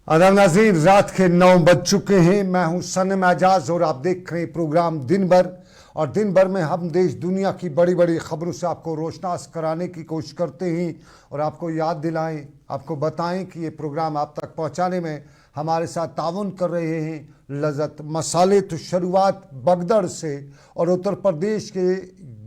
आदाब नाज़रीन, रात के 9 बज चुके हैं। मैं हूं सनम एजाज और आप देख रहे हैं प्रोग्राम दिन भर। और दिन भर में हम देश दुनिया की बड़ी बड़ी खबरों से आपको रोशनास कराने की कोशिश करते हैं और आपको याद दिलाएं, आपको बताएं कि ये प्रोग्राम आप तक पहुंचाने में हमारे साथ ताउन कर रहे हैं लज़्ज़त मसाले। तो शुरुआत बगदड़ से और उत्तर प्रदेश के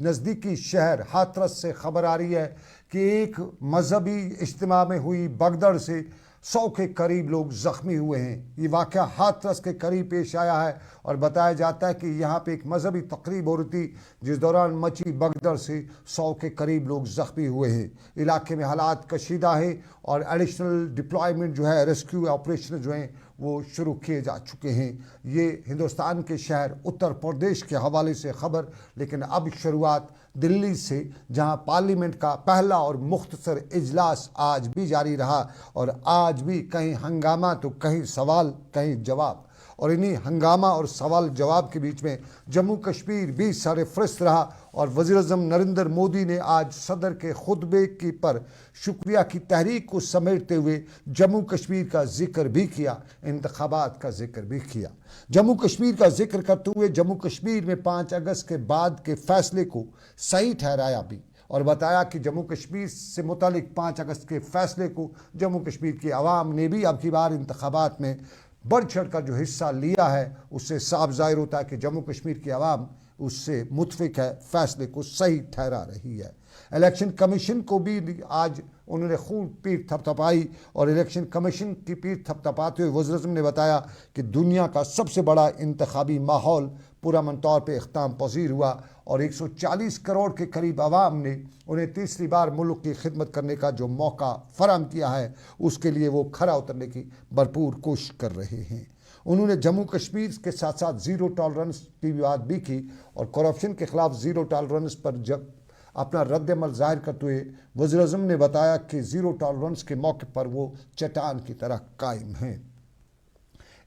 नज़दीकी शहर हाथरस से खबर आ रही है कि एक मजहबी इज्तिमा में हुई बगदड़ से 100 के करीब लोग ज़ख्मी हुए हैं। ये वाक़या हाथरस के करीब पेश आया है और बताया जाता है कि यहाँ पे एक मजहबी तकरीब हो रही थी जिस दौरान मची भगदड़ से 100 के करीब लोग ज़ख्मी हुए हैं। इलाके में हालात कशीदा है और एडिशनल डिप्लॉयमेंट जो है, रेस्क्यू ऑपरेशन जो हैं वो शुरू किए जा चुके हैं। ये हिंदुस्तान के शहर उत्तर प्रदेश के हवाले से खबर। लेकिन अब शुरुआत दिल्ली से, जहां पार्लियामेंट का पहला और मुख्तसर इजलास आज भी जारी रहा और आज भी कहीं हंगामा तो कहीं सवाल कहीं जवाब। और इन्हीं हंगामा और सवाल जवाब के बीच में जम्मू कश्मीर भी सरफहरिस्त रहा और वज़ीर-ए-आज़म नरेंद्र मोदी ने आज सदर के खुतबे की पर शुक्रिया की तहरीक को समेटते हुए जम्मू कश्मीर का जिक्र भी किया, इंतखाबात का जिक्र भी किया। जम्मू कश्मीर का जिक्र करते हुए जम्मू कश्मीर में 5 अगस्त के बाद के फैसले को सही ठहराया भी और बताया कि जम्मू कश्मीर से मुतालिक 5 अगस्त के फैसले को जम्मू कश्मीर की आवाम ने भी अब की बार इंतखाबात में बढ़ चढ़ कर जो हिस्सा लिया है उससे साफ जाहिर होता है कि जम्मू कश्मीर की आवाम उससे मुतफिक है, फैसले को सही ठहरा रही है। इलेक्शन कमीशन को भी आज उन्होंने खूब पीठ थपथपाई और इलेक्शन कमीशन की पीठ थपथपाते हुए वज़ीर-ए-आज़म ने बताया कि दुनिया का सबसे बड़ा इंतखाबी माहौल पुरअमन तौर पर इख्तिताम पज़ीर हुआ और 140 करोड़ के करीब आवाम ने उन्हें तीसरी बार मुल्क की खिदमत करने का जो मौका फराहम किया है उसके लिए वो खरा उतरने की भरपूर कोशिश कर रहे हैं। उन्होंने जम्मू कश्मीर के साथ साथ ज़ीरो टॉलरेंस की बात भी की और करप्शन के ख़िलाफ़ ज़ीरो टॉलरेंस पर जब अपना रद्द-ए-अमल ज़ाहिर करते हुए वज़ीर-ए-आज़म ने बताया कि ज़ीरो टॉलरेंस के मौके पर वो चट्टान की तरह कायम हैं।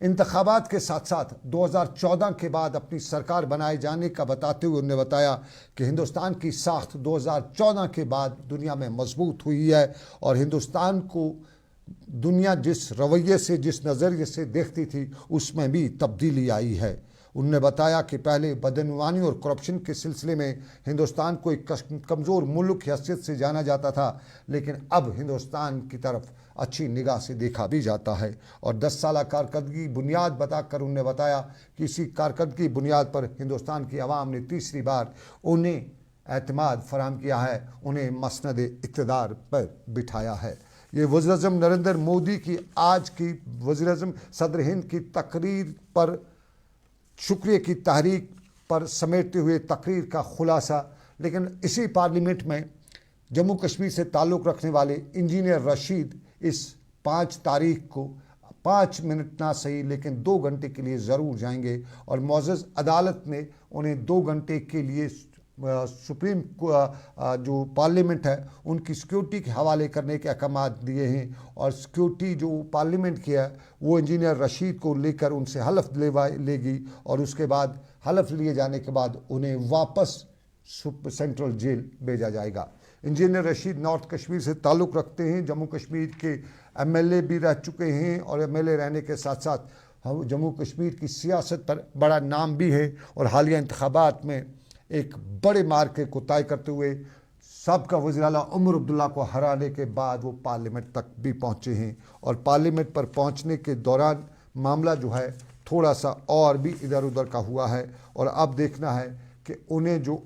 इंतखाबात के साथ साथ 2014 के बाद अपनी सरकार बनाए जाने का बताते हुए उन्होंने बताया कि हिंदुस्तान की साख्त 2014 के बाद दुनिया में मजबूत हुई है और हिंदुस्तान को दुनिया जिस रवैये से, जिस नज़रिए से देखती थी उसमें भी तब्दीली आई है। उन्होंने बताया कि पहले बदनवानी और करप्शन के सिलसिले में हिंदुस्तान को एक कमज़ोर मुल्क की हैसियत से जाना जाता था, लेकिन अब हिंदुस्तान की तरफ अच्छी निगाह से देखा भी जाता है। और 10 साल कारकर्दगी बुनियाद बताकर उन्होंने बताया कि इसी कारकर्दगी बुनियाद पर हिंदुस्तान की आवाम ने तीसरी बार उन्हें एतमाद फराहम किया है, उन्हें मसनद इक़्तिदार पर बिठाया है। ये वज़ीर-ए-आज़म नरेंद्र मोदी की आज की वज़ीर-ए-आज़म सदर हिंद की तकरीर पर शुक्रिया की तहरीक पर समेटते हुए तकरीर का खुलासा। लेकिन इसी पार्लियामेंट में जम्मू कश्मीर से ताल्लुक़ रखने वाले इंजीनियर रशीद इस 5 तारीख को 5 मिनट ना सही लेकिन 2 घंटे के लिए ज़रूर जाएंगे और मौजूद अदालत ने उन्हें 2 घंटे के लिए सुप्रीम जो पार्लियामेंट है उनकी सिक्योरिटी के हवाले करने के अहकाम दिए हैं और सिक्योरिटी जो पार्लियामेंट की है वो इंजीनियर रशीद को लेकर उनसे हलफ लेगी और उसके बाद हलफ लिए जाने के बाद उन्हें वापस सेंट्रल जेल भेजा जाएगा। इंजीनियर रशीद नॉर्थ कश्मीर से ताल्लुक़ रखते हैं, जम्मू कश्मीर के एमएलए भी रह चुके हैं और एमएलए रहने के साथ साथ जम्मू कश्मीर की सियासत पर बड़ा नाम भी है और हालिया इंतखाबात में एक बड़े मार्के को तय करते हुए सबका वज़ीर आला उमर अब्दुल्ला को हराने के बाद वो पार्लियामेंट तक भी पहुँचे हैं और पार्लियामेंट पर पहुँचने के दौरान मामला जो है थोड़ा सा और भी इधर उधर का हुआ है और अब देखना है कि उन्हें जो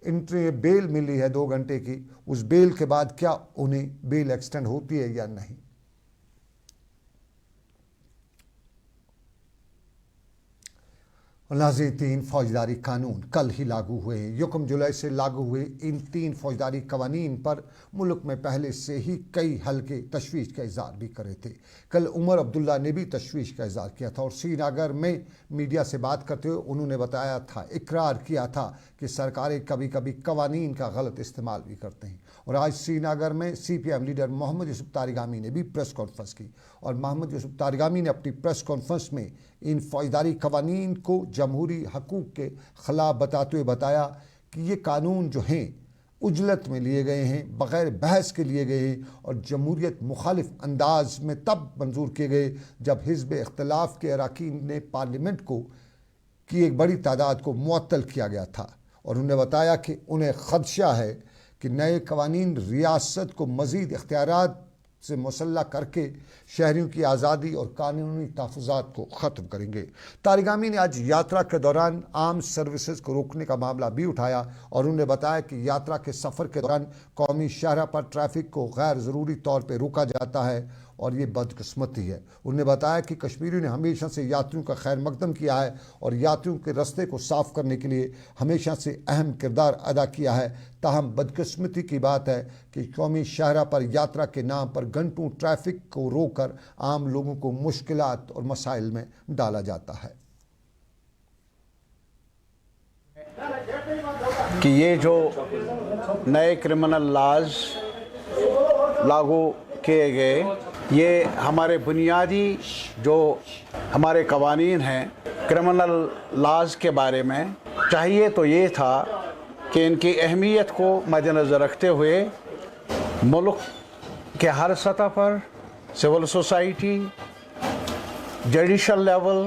बेल मिली है 2 घंटे की, उस बेल के बाद क्या उन्हें बेल एक्सटेंड होती है या नहीं। नाज़रीन, 3 फौजदारी कानून कल ही लागू हुए हैं। 1 जुलाई से लागू हुए इन 3 फौजदारी कवानीन पर मुल्क में पहले से ही कई हल्के तशवीश का इज़हार भी करे थे। कल उमर अब्दुल्ला ने भी तशवीश का इज़हार किया था और श्रीनगर में मीडिया से बात करते हुए उन्होंने बताया था, इकरार किया था कि सरकारें कभी कभी कवानीन का गलत इस्तेमाल भी करते हैं। और आज श्रीनगर में CPM लीडर मोहम्मद यूसुफ तारिगामी ने भी प्रेस कॉन्फ्रेंस की और मोहम्मद यूसुफ तारिगामी ने अपनी प्रेस कॉन्फ्रेंस में इन फौजदारी कवानीन को जमहूरी हकूक़ के ख़िलाफ़ बताते हुए बताया कि ये कानून जो हैं उजलत में लिए गए हैं, बग़ैर बहस के लिए गए हैं और जमहूरियत मुखालिफ अंदाज में तब मंजूर किए गए जब हिज़्ब इख्तिलाफ के अरकान ने पार्लियामेंट की एक बड़ी तादाद को मुअत्तल किया गया था और उन्हें बताया कि उन्हें ख़दशा है कि नए कवानीन रियासत को मज़ीद इख्तियारात से मुसल्लह करके शहरियों की आज़ादी और कानूनी तहफ़्फ़ुज़ात को ख़त्म करेंगे। तारिगामी ने आज यात्रा के दौरान आम सर्विसेज को रोकने का मामला भी उठाया और उन्हें बताया कि यात्रा के सफ़र के दौरान कौमी शाहरा पर ट्रैफिक को गैर ज़रूरी तौर पर रोका जाता है और ये बदकिस्मती है। उन्होंने बताया कि कश्मीरियों ने हमेशा से यात्रियों का खैर मकदम किया है और यात्रियों के रास्ते को साफ़ करने के लिए हमेशा से अहम किरदार अदा किया है। ताहम बदकिस्मती की बात है कि कौमी शाहरा पर यात्रा के नाम पर घंटों ट्रैफिक को रोककर आम लोगों को मुश्किलात और मसाइल में डाला जाता है। कि ये जो नए क्रिमिनल लॉज लागू किए गए, ये हमारे बुनियादी जो हमारे कवानीन हैं क्रिमिनल लॉज के बारे में, चाहिए तो ये था कि इनकी अहमियत को मद्देनज़र रखते हुए मुल्क के हर सतह पर civil society, judicial level,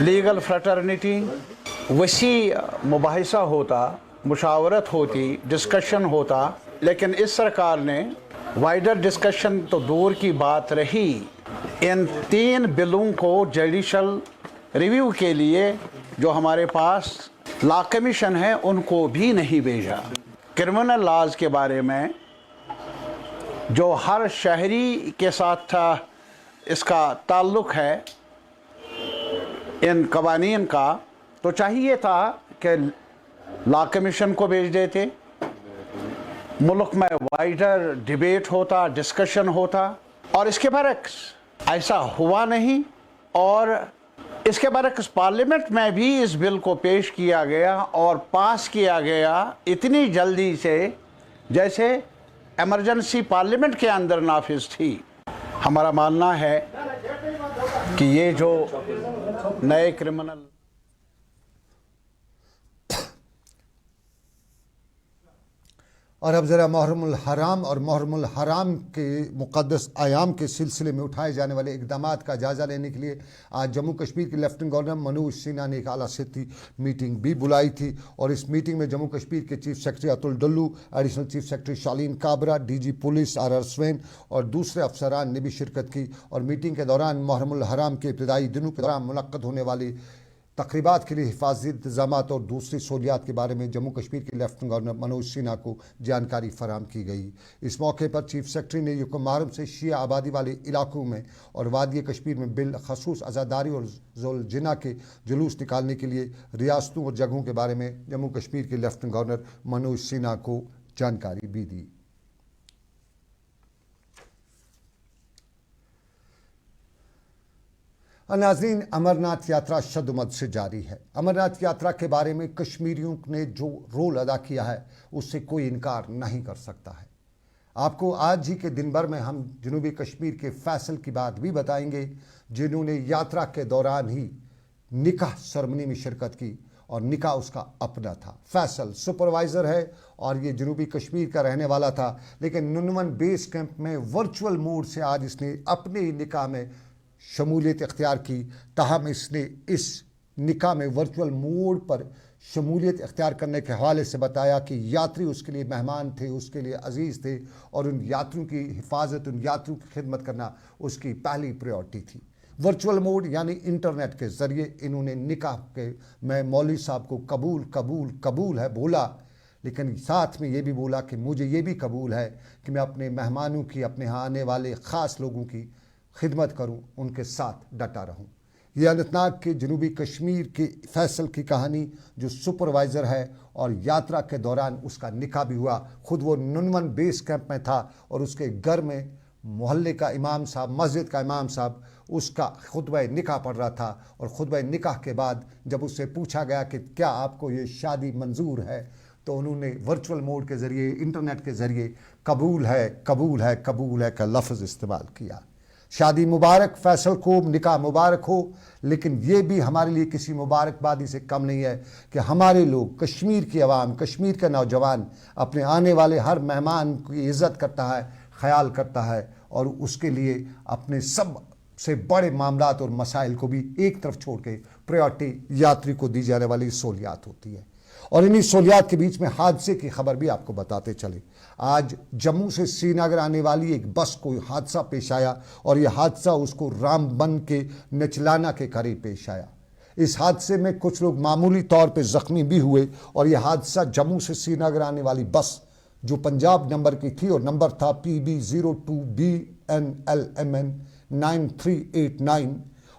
legal fraternity वसी मुबाहिसा होता, मुशावरत होती, डिस्कशन होता। लेकिन इस सरकार ने वाइडर डिस्कशन तो दूर की बात रही, इन 3 बिलों को जुडिशल रिव्यू के लिए जो हमारे पास लॉ कमीशन है उनको भी नहीं भेजा। क्रिमिनल लॉज के बारे में जो हर शहरी के साथ इसका ताल्लुक़ है इन कवानीन का, तो चाहिए था कि लॉ कमीशन को भेज देते, मुल्क में वाइडर डिबेट होता, डिस्कशन होता। और इसके बरक्स ऐसा हुआ नहीं और इसके बरक्स पार्लियामेंट में भी इस बिल को पेश किया गया और पास किया गया इतनी जल्दी से जैसे इमरजेंसी पार्लियामेंट के अंदर नाफिज थी। हमारा मानना है कि ये जो नए क्रिमिनल और अब ज़रा मुहर्रमुल हराम और मुहर्रमुल हराम के मुक़द्दस आयाम के सिलसिले में उठाए जाने वाले इक़दामात का जायज़ा लेने के लिए आज जम्मू कश्मीर के लेफ्टिनेंट गवर्नर मनोज सिन्हा ने एक आला सतही मीटिंग भी बुलाई थी और इस मीटिंग में जम्मू कश्मीर के chief secretary Atul Dulloo, additional chief secretary Shaleen Kabra, DG police R Swain और दूसरे अफसरान ने भी शिरकत की। और मीटिंग के दौरान मुहर्रमुल हराम के इब्तदाई दिनों के दौरान मुनक्कद होने वाली तक़रीबात के लिए हिफाजती इंतज़ामात और दूसरी सहूलियात के बारे में जम्मू कश्मीर के लेफ्टिनेंट गवर्नर मनोज सिन्हा को जानकारी फराहम की गई। इस मौके पर चीफ सेक्रेटरी ने यकम मुहर्रम से शिया आबादी वाले इलाकों में और वादी कश्मीर में बिलखसूस आज़ादारी और ज़ुल-जिना के जुलूस निकालने के लिए रियासतों और जगहों के बारे में जम्मू कश्मीर के लेफ्टिनेंट गवर्नर मनोज सिन्हा को जानकारी भी दी। नाज़रीन, अमरनाथ यात्रा शद्दुमद से जारी है। अमरनाथ यात्रा के बारे में कश्मीरियों ने जो रोल अदा किया है उससे कोई इनकार नहीं कर सकता है। आपको आज ही के दिन भर में हम जनूबी कश्मीर के फैसल की बात भी बताएंगे जिन्होंने यात्रा के दौरान ही निकाह सेरेमनी में शिरकत की और निकाह उसका अपना था। फैसल सुपरवाइज़र है और ये जनूबी कश्मीर का रहने वाला था, लेकिन नुनवन बेस कैंप में वर्चुअल मोड से आज इसने अपने ही निकाह में शमूलियत इख्तियार की। ताहम इसने इस निकाह में वर्चुअल मोड पर शमूलियत इख्तियार करने के हवाले से बताया कि यात्री उसके लिए मेहमान थे, उसके लिए अजीज़ थे और उन यात्रियों की हिफाजत, उन यात्रियों की खिदमत करना उसकी पहली प्रायोरिटी थी। वर्चुअल मोड यानी इंटरनेट के ज़रिए इन्होंने निकाह के मैं मौलवी साहब को कबूल कबूल कबूल है बोला, लेकिन साथ में ये भी बोला कि मुझे ये भी कबूल है कि मैं अपने मेहमानों की, अपने यहाँ आने वाले ख़ास लोगों की खिदमत करूं, उनके साथ डटा रहूं। यह अनंतनाग के जनूबी कश्मीर के फैसल की कहानी जो सुपरवाइज़र है और यात्रा के दौरान उसका निकाह भी हुआ। ख़ुद वो नुनवन बेस कैंप में था और उसके घर में मोहल्ले का इमाम साहब, मस्जिद का इमाम साहब उसका खुतबा निकाह पढ़ रहा था और खुतबा निकाह के बाद जब उससे पूछा गया कि क्या आपको ये शादी मंजूर है, तो उन्होंने वर्चुअल मोड के ज़रिए, इंटरनेट के ज़रिए कबूल है कबूल है कबूल है का लफ्ज़ इस्तेमाल किया। शादी मुबारक, फैसल खूब, निकाह मुबारक हो, लेकिन ये भी हमारे लिए किसी मुबारकबादी से कम नहीं है कि हमारे लोग, कश्मीर की आवाम, कश्मीर का नौजवान अपने आने वाले हर मेहमान की इज़्ज़त करता है, ख्याल करता है और उसके लिए अपने सब से बड़े मामलात और मसाइल को भी एक तरफ छोड़ के प्रायोरिटी यात्री को दी जाने वाली सहूलियात होती है। और इन्हीं सहूलियात के बीच में हादसे की खबर भी आपको बताते चले। आज जम्मू से श्रीनगर आने वाली एक बस को हादसा पेश आया और यह हादसा उसको रामबन के निचलाना के करीब पेश आया। इस हादसे में कुछ लोग मामूली तौर पे ज़ख्मी भी हुए और यह हादसा जम्मू से श्रीनगर आने वाली बस जो पंजाब नंबर की थी और नंबर था PB02BNLMN 9389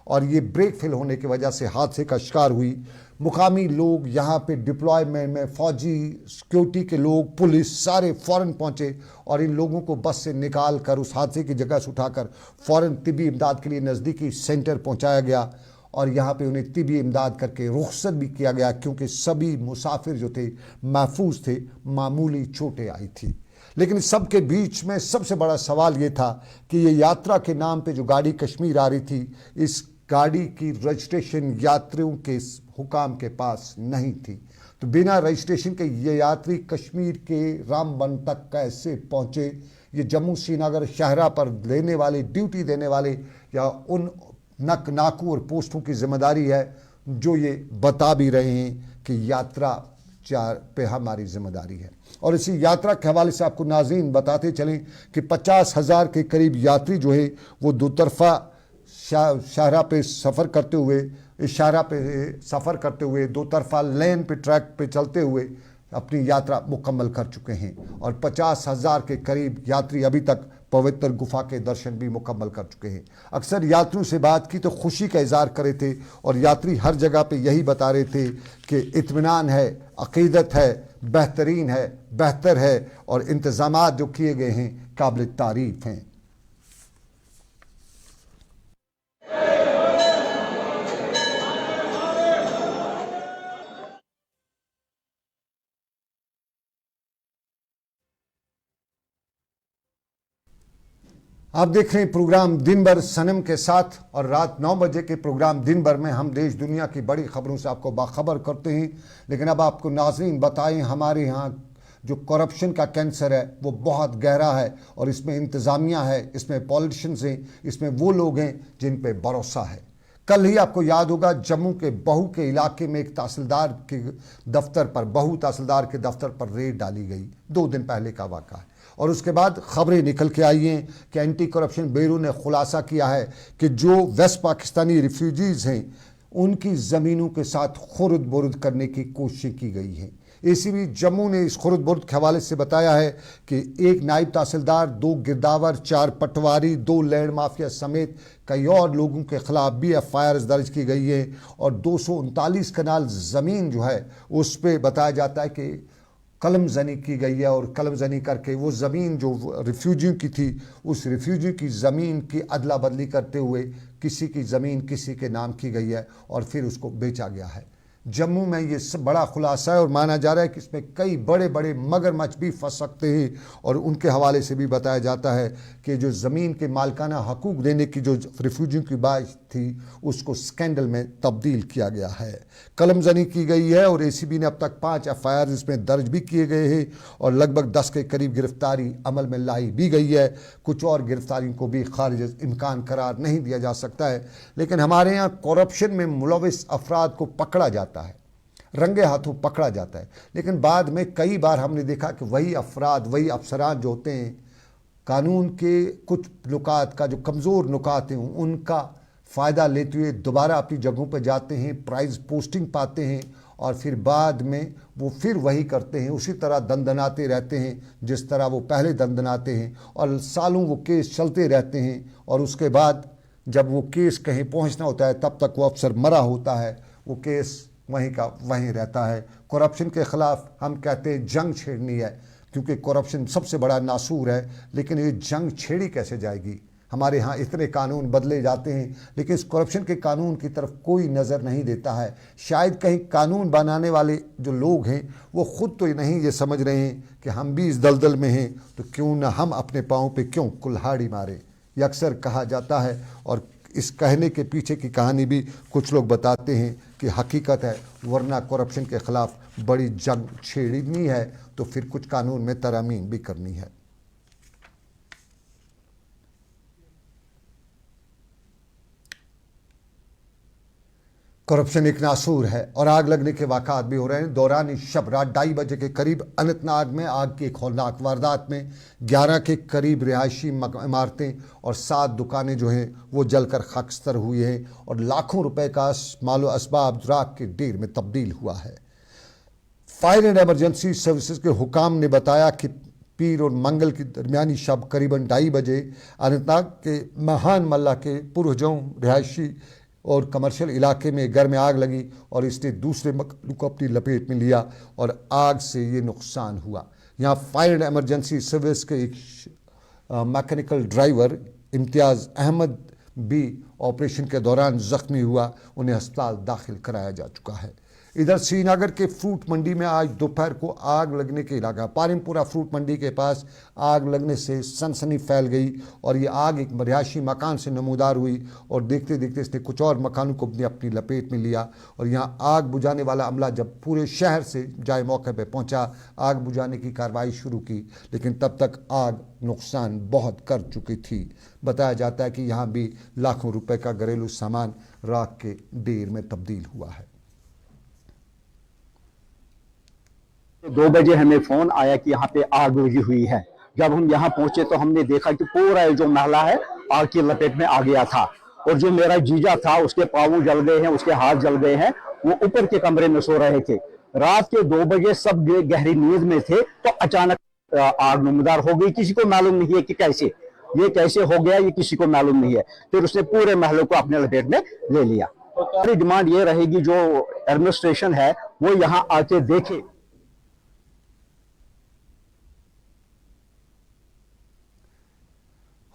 और ये ब्रेक फेल होने की वजह से हादसे का शिकार हुई। मुकामी लोग यहाँ पे डिप्लॉयमेंट में फौजी, सिक्योरिटी के लोग, पुलिस सारे फ़ौरन पहुँचे और इन लोगों को बस से निकाल कर उस हादसे की जगह से उठाकर फ़ौरन तिब्बी इमदाद के लिए नज़दीकी सेंटर पहुँचाया गया और यहाँ पे उन्हें तिब्बी इमदाद करके रुखसत भी किया गया क्योंकि सभी मुसाफिर जो थे महफूज थे, मामूली चोटें आई थी। लेकिन सब के बीच में सबसे बड़ा सवाल ये था कि ये यात्रा के नाम पे जो गाड़ी कश्मीर आ रही थी, इस गाड़ी की रजिस्ट्रेशन यात्रियों के हुकाम के पास नहीं थी। तो बिना रजिस्ट्रेशन के ये यात्री कश्मीर के रामबन तक कैसे पहुँचे? ये जम्मू श्रीनगर शाहरा पर लेने वाले, ड्यूटी देने वाले या उन नाकू और पोस्टों की जिम्मेदारी है जो ये बता भी रहे हैं कि यात्रा पे हमारी जिम्मेदारी है। और इसी यात्रा के हवाले से आपको नाज़रीन बताते चलें कि 50,000 के करीब यात्री जो है वो दो तरफ़ा शाहरा पे सफ़र करते हुए, इस शाहरा पे सफ़र करते हुए दो तरफ़ा लेन पे ट्रैक पे चलते हुए अपनी यात्रा मुकम्मल कर चुके हैं और 50,000 के करीब यात्री अभी तक पवित्र गुफा के दर्शन भी मुकम्मल कर चुके हैं। अक्सर यात्रियों से बात की तो खुशी का इज़हार कर रहे थे और यात्री हर जगह पे यही बता रहे थे कि इत्मीनान है, अक़ीदत है, बेहतरीन है, बेहतर है और इंतज़ामात जो किए गए हैं काबिल तारीफ़ हैं। आप देख रहे हैं प्रोग्राम दिन भर सनम के साथ और रात 9 बजे के प्रोग्राम दिन भर में हम देश दुनिया की बड़ी खबरों से आपको बाखबर करते हैं। लेकिन अब आपको नाज़रीन बताएं, हमारे यहाँ जो करप्शन का कैंसर है वो बहुत गहरा है और इसमें इंतज़ामिया है, इसमें पॉलिटिशियंस हैं, इसमें वो लोग हैं जिन पे भरोसा है। कल ही आपको याद होगा जम्मू के बहू के इलाके में एक तहसीलदार के दफ्तर पर, बहू तहसीलदार के दफ्तर पर रेड डाली गई। 2 दिन पहले का वाक़ा है और उसके बाद ख़बरें निकल के आई हैं कि एंटी करप्शन ब्यूरो ने खुलासा किया है कि जो वेस्ट पाकिस्तानी रिफ्यूजीज़ हैं उनकी ज़मीनों के साथ खुर्द बुर्द करने की कोशिश की गई है। ACB जम्मू ने इस खुर्द बुर्द के हवाले से बताया है कि एक नायब तहसीलदार, 2 गिरदावर, 4 पटवारी, 2 लैंड माफिया समेत कई और लोगों के ख़िलाफ़ भी FIR दर्ज की गई है और 239 कनाल ज़मीन जो है उस पर बताया जाता है कि कलम जनी की गई है और कलम जनी करके वो ज़मीन जो रिफ्यूजियों की थी उस रिफ्यूजी की ज़मीन की अदला बदली करते हुए किसी की ज़मीन किसी के नाम की गई है और फिर उसको बेचा गया है। जम्मू में ये सब बड़ा खुलासा है और माना जा रहा है कि इसमें कई बड़े बड़े मगरमच्छ भी फंस सकते हैं और उनके हवाले से भी बताया जाता है कि जो ज़मीन के मालिकाना हकूक़ देने की जो रिफ्यूजियों की बात थी उसको स्कैंडल में तब्दील किया गया है, कलम जनी की गई है और ACB ने अब तक 5 FIR इसमें दर्ज भी किए गए हैं और लगभग 10 के करीब गिरफ्तारी अमल में लाई भी गई है। कुछ और गिरफ्तारियों को भी खारिज इम्कान करार नहीं दिया जा सकता है। लेकिन हमारे यहाँ करप्शन में मुलविस अफराद को पकड़ा जाता है, रंगे हाथों पकड़ा जाता है, लेकिन बाद में कई बार हमने देखा कि वही अफराद, वही अफसरान जो होते हैं कानून के कुछ नुकात का, जो कमज़ोर नुकात हैं उनका फ़ायदा लेते हुए दोबारा अपनी जगहों पर जाते हैं, प्राइज़ पोस्टिंग पाते हैं और फिर बाद में वो फिर वही करते हैं, उसी तरह दंदनाते रहते हैं जिस तरह वो पहले दंदनाते हैं और सालों वो केस चलते रहते हैं और उसके बाद जब वो केस कहीं पहुंचना होता है तब तक वो अफसर मरा होता है, वो केस वहीं का वहीं रहता है। करप्शन के ख़िलाफ़ हम कहते हैं जंग छेड़नी है क्योंकि करप्शन सबसे बड़ा नासूर है, लेकिन ये जंग छेड़ी कैसे जाएगी? हमारे यहाँ इतने कानून बदले जाते हैं लेकिन इस करप्शन के कानून की तरफ कोई नज़र नहीं देता है। शायद कहीं कानून बनाने वाले जो लोग हैं वो ख़ुद तो नहीं ये समझ रहे हैं कि हम भी इस दलदल में हैं तो क्यों ना हम अपने पाँव पे क्यों कुल्हाड़ी मारें। ये अक्सर कहा जाता है और इस कहने के पीछे की कहानी भी कुछ लोग बताते हैं कि हकीकत है, वरना करप्शन के ख़िलाफ़ बड़ी जंग छेड़नी है तो फिर कुछ कानून में तरमीम भी करनी है। करप्शन एक नासूर है और आग लगने के वाक़ात भी हो रहे हैं। दौरान इस शब रात 2:30 बजे के करीब अनंतनाग में आग की एक हौलनाक वारदात में 11 के करीब रिहायशी इमारतें और 7 दुकानें जो हैं वो जलकर खाकस्तर हुई हैं और लाखों रुपए का मालो असबाब राख के ढेर में तब्दील हुआ है। फायर एंड एमरजेंसी सर्विसेज के हुकाम ने बताया कि पीर और मंगल की दरमियानी शब करीबन 2:30 बजे अनंतनाग के महान मल्ला के पुरजों रिहायशी और कमर्शियल इलाके में घर में आग लगी और इसने दूसरे मकान को अपनी लपेट में लिया और आग से ये नुकसान हुआ। यहाँ फायर एंड एमरजेंसी सर्विस के एक मैकेनिकल ड्राइवर इम्तियाज़ अहमद भी ऑपरेशन के दौरान ज़ख्मी हुआ, उन्हें अस्पताल दाखिल कराया जा चुका है। इधर श्रीनगर के फ्रूट मंडी में आज दोपहर को आग लगने के इलाका पारिमपुरा फ्रूट मंडी के पास आग लगने से सनसनी फैल गई और ये आग एक रिहायशी मकान से नमूदार हुई और देखते देखते इसने कुछ और मकानों को अपनी लपेट में लिया और यहाँ आग बुझाने वाला अमला जब पूरे शहर से जाए मौके पर पहुँचा, आग बुझाने की कार्रवाई शुरू की, लेकिन तब तक आग नुकसान बहुत कर चुकी थी। बताया जाता है कि यहाँ भी लाखों रुपए का घरेलू सामान राख के ढेर में तब्दील हुआ है। 2 बजे हमें फोन आया कि यहाँ पे आग लगी हुई है। जब हम यहाँ पहुंचे तो हमने देखा कि पूरा जो महला है आग की लपेट में आ गया था और जो मेरा जीजा था उसके पाँव जल गए हैं, उसके हाथ जल गए हैं, वो ऊपर के कमरे में सो रहे थे। रात के 2 बजे सब गहरी नींद में थे तो अचानक आग नमदार हो गई। किसी को मालूम नहीं है कि ये कैसे हो गया, ये किसी को मालूम नहीं है। फिर उसने पूरे महलों को अपने लपेट में ले लिया। हमारी डिमांड ये रहेगी जो एडमिनिस्ट्रेशन है वो यहाँ आके देखे।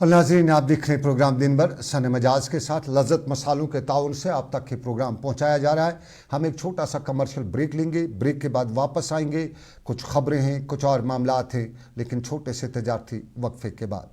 और नाज़रीन, आप देख रहे हैं प्रोग्राम दिन भर सन मजाज के साथ लज्जत मसालों के ताउन से आप तक के प्रोग्राम पहुंचाया जा रहा है। हम एक छोटा सा कमर्शियल ब्रेक लेंगे, ब्रेक के बाद वापस आएंगे। कुछ खबरें हैं, कुछ और मामलात हैं, लेकिन छोटे से तजारती वक्फे के बाद।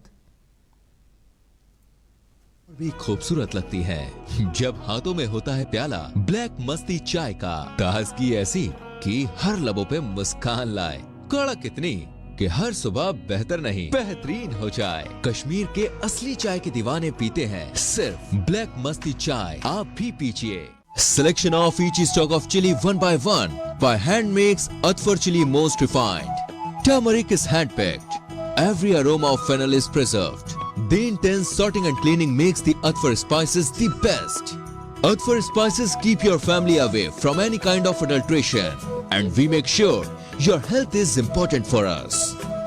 भी खूबसूरत लगती है जब हाथों में होता है प्याला ब्लैक मस्ती चाय का। ताजगी ऐसी कि हर लबों पे मुस्कान लाए, कड़क इतनी कि हर सुबह बेहतर नहीं बेहतरीन हो जाए। कश्मीर के असली चाय के दीवाने पीते हैं सिर्फ ब्लैक मस्ती चाय, आप भी पीजिए। Selection of each stock of chili one by one by hand makes Atfar chili most refined. Turmeric is hand picked. Every aroma of fennel is preserved. The intense sorting and cleaning makes the Atfar spices the best. Atfar spices keep your family away from any kind of adulteration, and we make sure your health is important for us.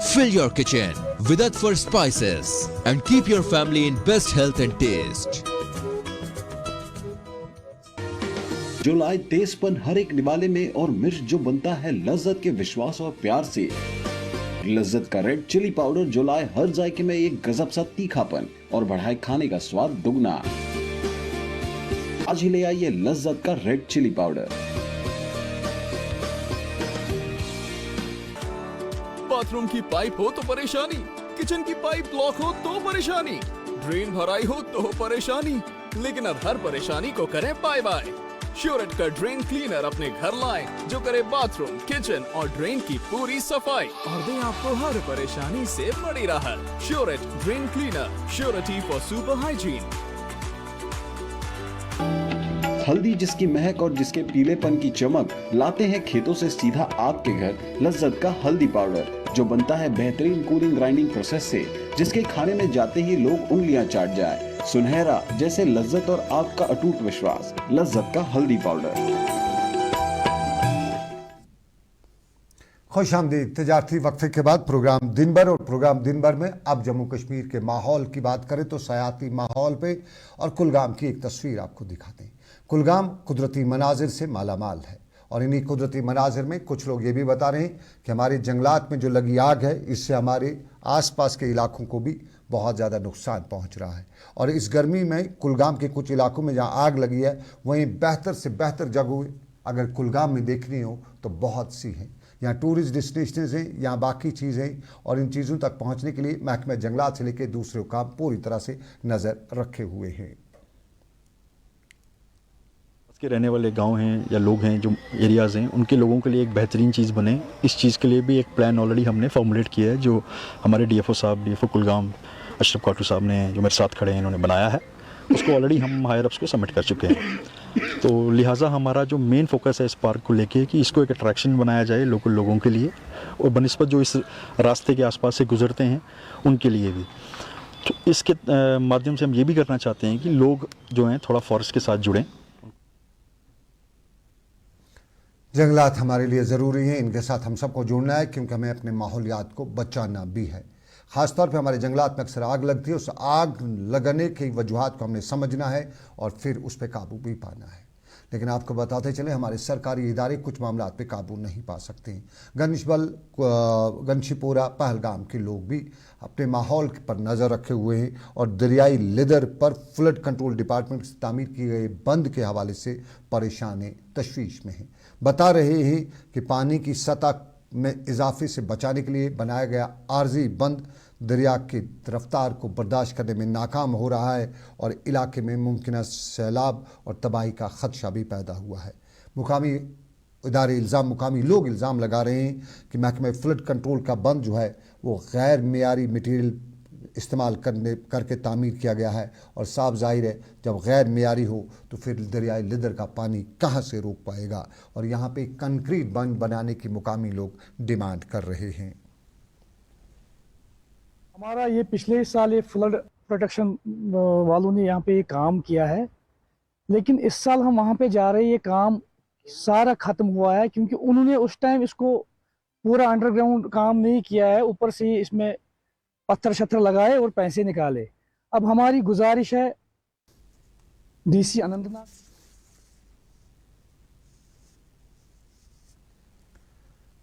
Fill your kitchen with Atfar spices and keep your family in best health and taste. जो लाए तेजपन हर एक निवाले में और मिर्च जो बनता है लज्जत के विश्वास और प्यार से। लज्जत का रेड चिली पाउडर जो लाए हर जायके में एक गजब सा तीखापन और बढ़ाए खाने का स्वाद दुगना। आज ही ले आइए लज्जत का रेड चिली पाउडर। बाथरूम की पाइप हो तो परेशानी, किचन की पाइप ब्लॉक हो तो परेशानी, ड्रेन भराई हो तो परेशानी, लेकिन अब हर परेशानी को करें बाय बाय। श्योरेट का ड्रेन क्लीनर अपने घर लाएं जो करे बाथरूम, किचन और ड्रेन की पूरी सफाई और दे आपको हर परेशानी से बड़ी राहत। श्योरेट drain cleaner, surety for super hygiene. हल्दी जिसकी महक और जिसके पीलेपन की चमक लाते हैं खेतों से सीधा आपके घर लज्जत का हल्दी पाउडर जो बनता है बेहतरीन कूलिंग ग्राइंडिंग प्रोसेस से, जिसके खाने में जाते ही लोग उंगलियां चाट जाए। सुनहरा जैसे लज्जत और आपका अटूट विश्वास, लज्जत का हल्दी पाउडर। खुश आमदीद। तजारती वक्फे के बाद प्रोग्राम दिन भर, और प्रोग्राम दिन भर में अब जम्मू कश्मीर के माहौल की बात करें तो सयाती माहौल पे और कुलगाम की एक तस्वीर आपको दिखाते हैं। कुलगाम कुदरती मनाजिर से मालामाल है और इन्हीं कुदरती मनाजिर में कुछ लोग ये भी बता रहे हैं कि हमारे जंगलात में जो लगी आग है इससे हमारे आसपास के इलाकों को भी बहुत ज़्यादा नुकसान पहुंच रहा है। और इस गर्मी में कुलगाम के कुछ इलाकों में जहां आग लगी है वहीं बेहतर से बेहतर जगह अगर कुलगाम में देखनी हो तो बहुत सी हैं। यहाँ टूरिस्ट डेस्टिनेशन हैं, यहाँ बाकी चीज़ें, और इन चीज़ों तक पहुँचने के लिए महकमा जंगलात से लेकर दूसरे काम पूरी तरह से नज़र रखे हुए हैं। के रहने वाले गांव हैं या लोग हैं, जो एरियाज़ हैं, उनके लोगों के लिए एक बेहतरीन चीज़ बने, इस चीज़ के लिए भी एक प्लान ऑलरेडी हमने फॉर्मुलेट किया है, जो हमारे डीएफओ साहब, डीएफओ कुलगाम अशरफ खाटू साहब ने, जो मेरे साथ खड़े हैं, इन्होंने बनाया है। उसको ऑलरेडी हम हायर अप्स को सबमिट कर चुके हैं। तो लिहाजा हमारा जो मेन फोकस है इस पार्क को लेके कि इसको एक अट्रैक्शन बनाया जाए लोकल लोगों के लिए, और बनिस्बत जो इस रास्ते के आसपास से गुजरते हैं उनके लिए भी। तो इसके माध्यम से हम ये भी करना चाहते हैं कि लोग जो हैं थोड़ा फॉरेस्ट के साथ जुड़ें। जंगलात हमारे लिए ज़रूरी हैं, इनके साथ हम सबको जुड़ना है, क्योंकि हमें अपने माहौलियात को बचाना भी है। ख़ासतौर पे हमारे जंगलात में अक्सर आग लगती है, उस आग लगने की वजूहात को हमने समझना है और फिर उस पर काबू भी पाना है। लेकिन आपको बताते चले, हमारे सरकारी इदारे कुछ मामलात पे काबू नहीं पा सकते हैं। गंशीपोरा पहलगाम के लोग भी अपने माहौल पर नज़र रखे हुए हैं और दरियाई लिदर पर फ्लड कंट्रोल डिपार्टमेंट से तामीर किए गए बंद के हवाले से परेशान हैं, तशवीश में हैं। बता रहे हैं कि पानी की सतह में इजाफे से बचाने के लिए बनाया गया आर्जी बंद दरिया की रफ्तार को बर्दाश्त करने में नाकाम हो रहा है और इलाके में मुमकिन सैलाब और तबाही का खदशा भी पैदा हुआ है। मुकामी लोग इल्ज़ाम लगा रहे हैं कि महकमे फ्लड कंट्रोल का बंद जो है वो गैर मेयारी मटीरियल इस्तेमाल करके तामीर किया गया है, और साफ जाहिर है जब गैर मेयारी हो तो फिर दरियाई लिदर का पानी कहाँ से रोक पाएगा, और यहाँ पे कंक्रीट बंद बनाने की मुकामी लोग डिमांड कर रहे हैं। हमारा ये पिछले साल ये फ्लड प्रोटेक्शन वालों ने यहाँ पे ये काम किया है, लेकिन इस साल हम वहाँ पे जा रहे हैं, ये काम सारा ख़त्म हुआ है, क्योंकि उन्होंने उस टाइम इसको पूरा अंडरग्राउंड काम नहीं किया है, ऊपर से इसमें पत्थर शत्थर लगाए और पैसे निकाले। अब हमारी गुजारिश है डीसी अनंतनाग,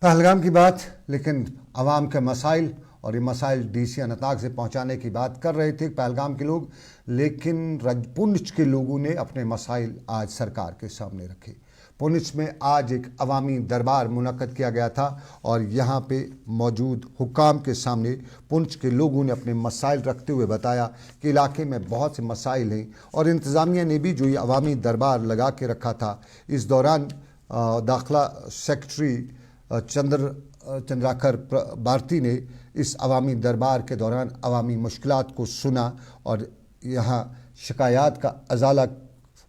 पहलगाम की बात, लेकिन आवाम के मसाइल और ये मसाइल डीसी अनंतनाग से पहुंचाने की बात कर रहे थे पहलगाम के लोग, लेकिन पुंछ के लोगों ने अपने मसाइल आज सरकार के सामने रखे। पुंछ में आज एक अवामी दरबार मुनक्कद किया गया था और यहाँ पे मौजूद हुक्काम के सामने पुंछ के लोगों ने अपने मसाइल रखते हुए बताया कि इलाके में बहुत से मसाइल हैं, और इंतज़ामिया ने भी जो ये अवामी दरबार लगा के रखा था, इस दौरान दाखिला सेक्रेटरी चंद्राकर भारती ने इस अवामी दरबार के दौरान अवामी मुश्किलात को सुना और यहाँ शिकायत का अजाला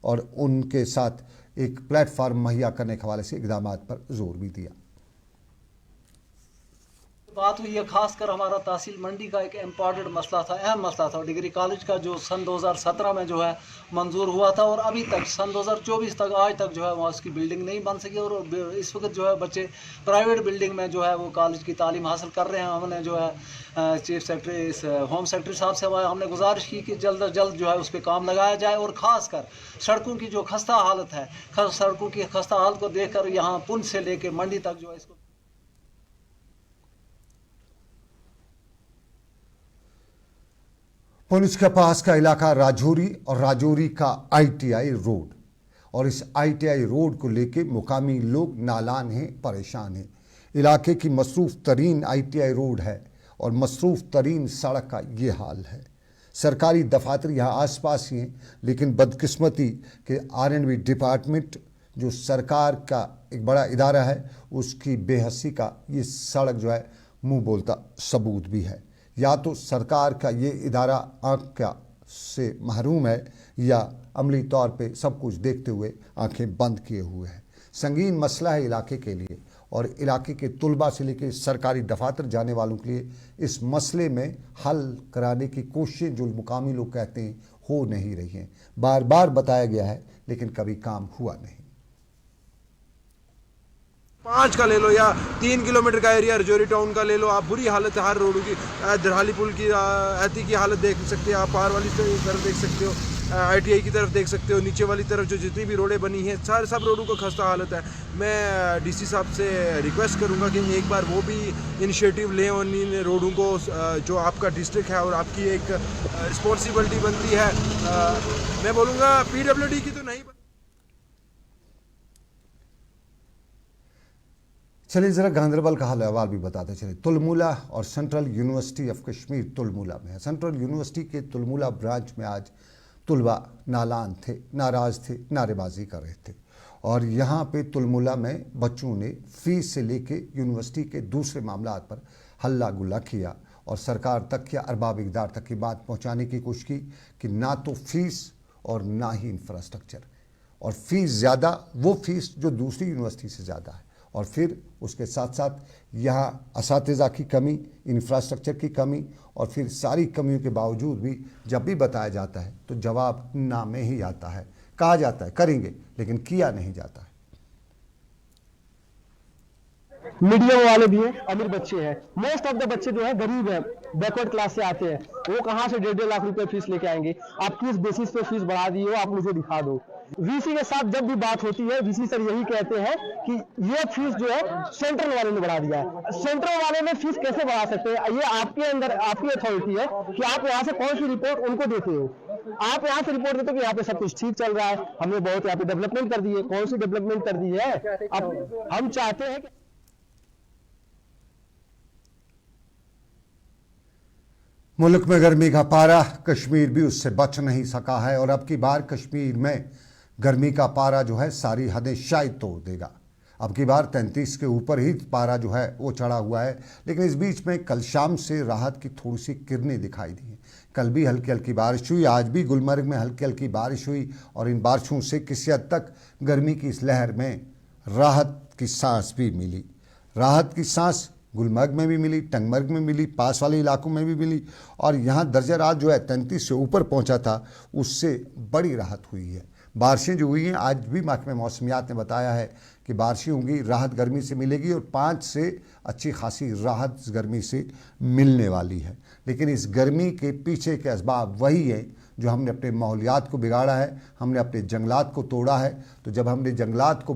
और उनके साथ एक प्लेटफार्म मुहैया करने के हवाले से इक़दामात पर जोर भी दिया। बात हुई है खासकर हमारा तहसील मंडी का एक इम्पॉर्टेंट मसला था, अहम मसला था, डिग्री कॉलेज का जो सन 2017 में जो है मंजूर हुआ था, और अभी तक सन 2024 तक आज तक जो है वहाँ उसकी बिल्डिंग नहीं बन सकी, और इस वक्त जो है बच्चे प्राइवेट बिल्डिंग में जो है वो कॉलेज की तालीम हासिल कर रहे हैं। हमने जो है चीफ सेक्रेटरी होम सेक्रेटरी साहब से हमने गुजारिश की कि जल्द अज जल्द जो है उस पर काम लगाया जाए, और ख़ासकर सड़कों की जो खस्ता हालत है, सड़कों की खस्ता हालत को देख कर यहाँ पुंछ से लेकर मंडी तक जो है इसको पुंछ के पास का इलाका राजौरी और राजौरी का ITI रोड, और इस ITI रोड को लेके मुकामी लोग नालान हैं, परेशान हैं। इलाके की मसरूफ़ तरीन ITI रोड है और मसरूफ़ तरीन सड़क का ये हाल है। सरकारी दफातर यहाँ आसपास ही हैं, लेकिन बदकिस्मती के R&B डिपार्टमेंट जो सरकार का एक बड़ा इदारा है, उसकी बेहसी का ये सड़क जो है मुँह बोलता सबूत भी है। या तो सरकार का ये इदारा आँख से महरूम है, या अमली तौर पे सब कुछ देखते हुए आंखें बंद किए हुए है। संगीन मसला है इलाके के लिए, और इलाके के तुलबा से लेकर सरकारी दफातर जाने वालों के लिए इस मसले में हल कराने की कोशिशें जो मुकामी लोग कहते हैं हो नहीं रही हैं। बार बार बताया गया है, लेकिन कभी काम हुआ नहीं। 5 का ले लो या 3 किलोमीटर का एरिया रजौरी टाउन का ले लो, आप बुरी हालत है हर रोडों की। दरहाली पुल की ऐती की हालत देख सकते हो आप, पार वाली तरफ देख सकते हो, ITI की तरफ देख सकते हो, नीचे वाली तरफ जो जितनी भी रोडें बनी हैं सारे सब रोडों को खस्ता हालत है। मैं DC साहब से रिक्वेस्ट करूंगा कि एक बार वो भी इनिशिएटिव लें और इन रोडों को, जो आपका डिस्ट्रिक्ट है और आपकी एक रिस्पॉन्सिबिलिटी बनती है, मैं बोलूँगा PWD की तो नहीं। चलिए ज़रा गांदरबल का हाल अहवाल भी बताते चले। तुलमुला और central university of Kashmir Tulmulla में है। सेंट्रल यूनिवर्सिटी के तुलमुला ब्रांच में आज तुलबा नालान थे, नाराज़ थे, नारेबाजी कर रहे थे और यहाँ पे तुलमुला में बच्चों ने फीस से लेके यूनिवर्सिटी के दूसरे मामलात पर हल्ला गुल्ला किया और सरकार तक या अरबाब इक़दार तक की बात पहुँचाने की कोशिश की कि ना तो फीस और ना ही इंफ्रास्ट्रक्चर, और फीस ज़्यादा, वो फीस जो दूसरी यूनिवर्सिटी से ज़्यादा है, और फिर उसके साथ साथ यहाँ असातिज़ा की कमी, इंफ्रास्ट्रक्चर की कमी, और फिर सारी कमियों के बावजूद भी जब भी बताया जाता है तो जवाब ना में ही आता है। कहा जाता है करेंगे, लेकिन किया नहीं जाता है। मीडियम वाले भी हैं, अमीर बच्चे हैं, मोस्ट ऑफ द बच्चे जो है गरीब हैं, बैकवर्ड क्लास से आते हैं, वो कहाँ से 1.5 लाख रुपए फीस लेके आएंगे? आप किस बेसिस पे फीस बढ़ा दी हो, आप मुझे दिखा दो। वीसी के साथ जब भी बात होती है, वीसी सर यही कहते हैं कि ये फीस जो है सेंट्रल वाले ने बढ़ा दिया है। सेंट्रल वाले ने फीस कैसे बढ़ा सकते हैं? ये आपके अंदर आपकी अथॉरिटी है कि आप यहाँ से कौन सी रिपोर्ट उनको देते हो। आप यहाँ से रिपोर्ट देते हो कि यहाँ पे सब कुछ ठीक चल रहा है, हमने बहुत यहाँ पे डेवलपमेंट कर दी है। कौन सी डेवलपमेंट कर दी है? अब हम चाहते हैं कि मुल्क में गर्मी का पारा, कश्मीर भी उससे बच नहीं सका है और अब की बार कश्मीर में गर्मी का पारा जो है सारी हदें शायद तोड़ देगा। अब की बार 33 के ऊपर ही पारा जो है वो चढ़ा हुआ है, लेकिन इस बीच में कल शाम से राहत की थोड़ी सी किरणें दिखाई दी हैं। कल भी हल्की हल्की बारिश हुई, आज भी गुलमर्ग में हल्की हल्की बारिश हुई और इन बारिशों से किसी हद तक गर्मी की इस लहर में राहत की सांस भी मिली। राहत की सांस गुलमर्ग में भी मिली, टंगमर्ग में मिली, पास वाले इलाकों में भी मिली और यहाँ दर्जा रात जो है 33 से ऊपर पहुँचा था, उससे बड़ी राहत हुई है। बारिशें जो हुई हैं, आज भी महकमे मौसमियात ने बताया है कि बारिशें होंगी, राहत गर्मी से मिलेगी और 5 से अच्छी खासी राहत गर्मी से मिलने वाली है। लेकिन इस गर्मी के पीछे के असबाब वही हैं जो हमने अपने माहौलियात को बिगाड़ा है, हमने अपने जंगलात को तोड़ा है। तो जब हमने जंगलात को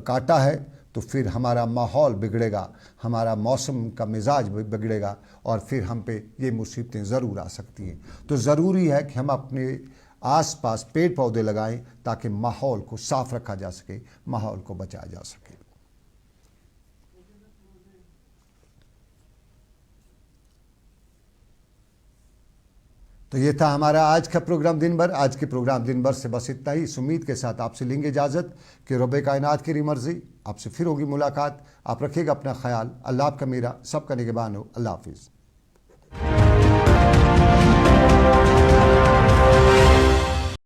काटा है तो फिर हमारा माहौल बिगड़ेगा, हमारा मौसम का मिजाज बिगड़ेगा और फिर हम पे ये मुसीबतें ज़रूर आ सकती हैं। तो ज़रूरी है कि हम अपने आसपास पेड़ पौधे लगाएं ताकि माहौल को साफ रखा जा सके, माहौल को बचाया जा सके। तो ये था हमारा आज का प्रोग्राम दिन भर। आज के प्रोग्राम दिन भर से बस इतना ही। इस उम्मीद के साथ आपसे लेंगे इजाज़त कि रब्बे कायनात की मर्ज़ी, आपसे फिर होगी मुलाकात। आप रखिएगा अपना ख्याल। अल्लाह आपका मेरा सबका निगहबान हो। अल्लाह हाफिज़।